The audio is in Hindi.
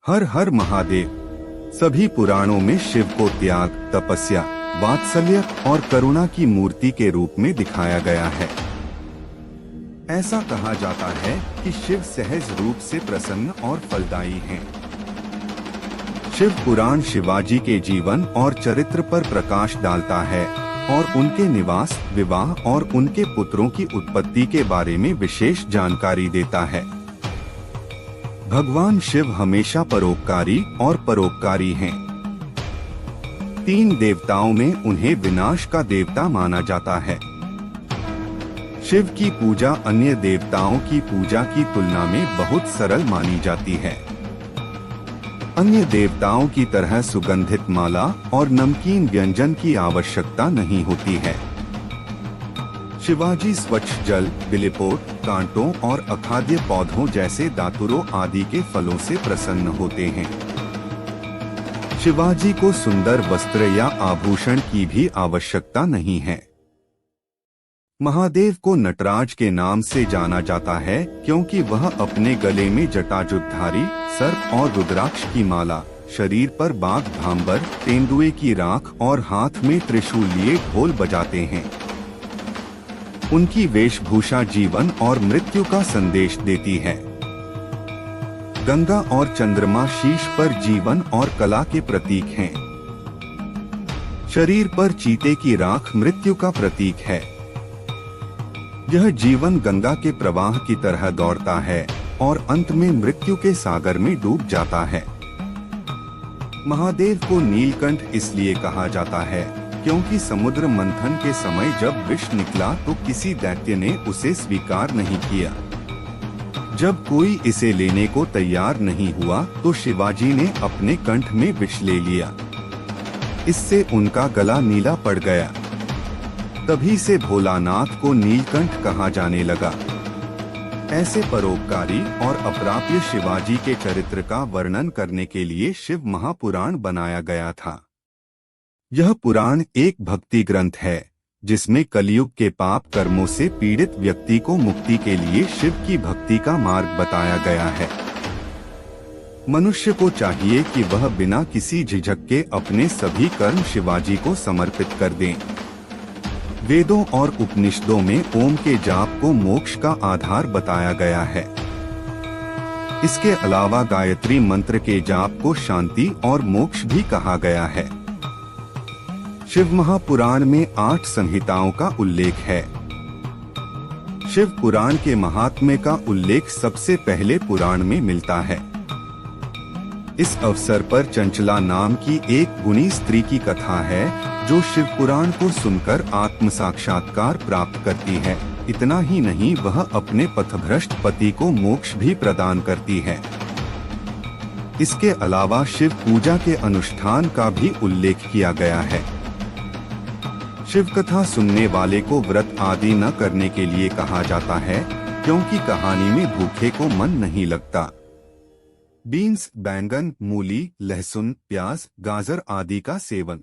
हर हर महादेव। सभी पुराणों में शिव को त्याग, तपस्या, वात्सल्य और करुणा की मूर्ति के रूप में दिखाया गया है। ऐसा कहा जाता है कि शिव सहज रूप से प्रसन्न और फलदायी हैं। शिव पुराण शिवाजी के जीवन और चरित्र पर प्रकाश डालता है और उनके निवास, विवाह और उनके पुत्रों की उत्पत्ति के बारे में विशेष जानकारी देता है। भगवान शिव हमेशा परोपकारी और परोपकारी हैं। 3 देवताओं में उन्हें विनाश का देवता माना जाता है। शिव की पूजा अन्य देवताओं की पूजा की तुलना में बहुत सरल मानी जाती है। अन्य देवताओं की तरह सुगंधित माला और नमकीन व्यंजन की आवश्यकता नहीं होती है। शिवाजी स्वच्छ जल, बिलिपोट, कांटों और अखाद्य पौधों जैसे दातुरों आदि के फलों से प्रसन्न होते हैं। शिवाजी को सुंदर वस्त्र या आभूषण की भी आवश्यकता नहीं है। महादेव को नटराज के नाम से जाना जाता है क्योंकि वह अपने गले में जटाजुधारी, सर्प और रुद्राक्ष की माला, शरीर पर बाघ भांबर, तेंदुए की राख और हाथ में त्रिशूल लिए ढोल बजाते हैं। उनकी वेशभूषा जीवन और मृत्यु का संदेश देती है। गंगा और चंद्रमा शीश पर जीवन और कला के प्रतीक हैं। शरीर पर चीते की राख मृत्यु का प्रतीक है। यह जीवन गंगा के प्रवाह की तरह दौड़ता है और अंत में मृत्यु के सागर में डूब जाता है। महादेव को नीलकंठ इसलिए कहा जाता है क्योंकि समुद्र मंथन के समय जब विष निकला तो किसी दैत्य ने उसे स्वीकार नहीं किया। जब कोई इसे लेने को तैयार नहीं हुआ तो शिवाजी ने अपने कंठ में विष ले लिया। इससे उनका गला नीला पड़ गया। तभी से भोलानाथ को नीलकंठ कहा जाने लगा। ऐसे परोपकारी और अप्राप्य शिवाजी के चरित्र का वर्णन करने के लिए शिव महापुराण बनाया गया था। यह पुराण एक भक्ति ग्रंथ है जिसमें कलयुग के पाप कर्मों से पीड़ित व्यक्ति को मुक्ति के लिए शिव की भक्ति का मार्ग बताया गया है। मनुष्य को चाहिए कि वह बिना किसी झिझक के अपने सभी कर्म शिवाजी को समर्पित कर दें। वेदों और उपनिषदों में ओम के जाप को मोक्ष का आधार बताया गया है। इसके अलावा गायत्री मंत्र के जाप को शांति और मोक्ष भी कहा गया है। शिव महापुराण में 8 संहिताओं का उल्लेख है। शिव पुराण के महात्म्य का उल्लेख सबसे पहले पुराण में मिलता है। इस अवसर पर चंचला नाम की एक गुणी स्त्री की कथा है जो शिव पुराण को सुनकर आत्म साक्षात्कार प्राप्त करती है। इतना ही नहीं, वह अपने पथभ्रष्ट पति को मोक्ष भी प्रदान करती है। इसके अलावा शिव पूजा के अनुष्ठान का भी उल्लेख किया गया है। शिव कथा सुनने वाले को व्रत आदि न करने के लिए कहा जाता है क्योंकि कहानी में भूखे को मन नहीं लगता। बीन्स, बैंगन, मूली, लहसुन, प्याज, गाजर आदि का सेवन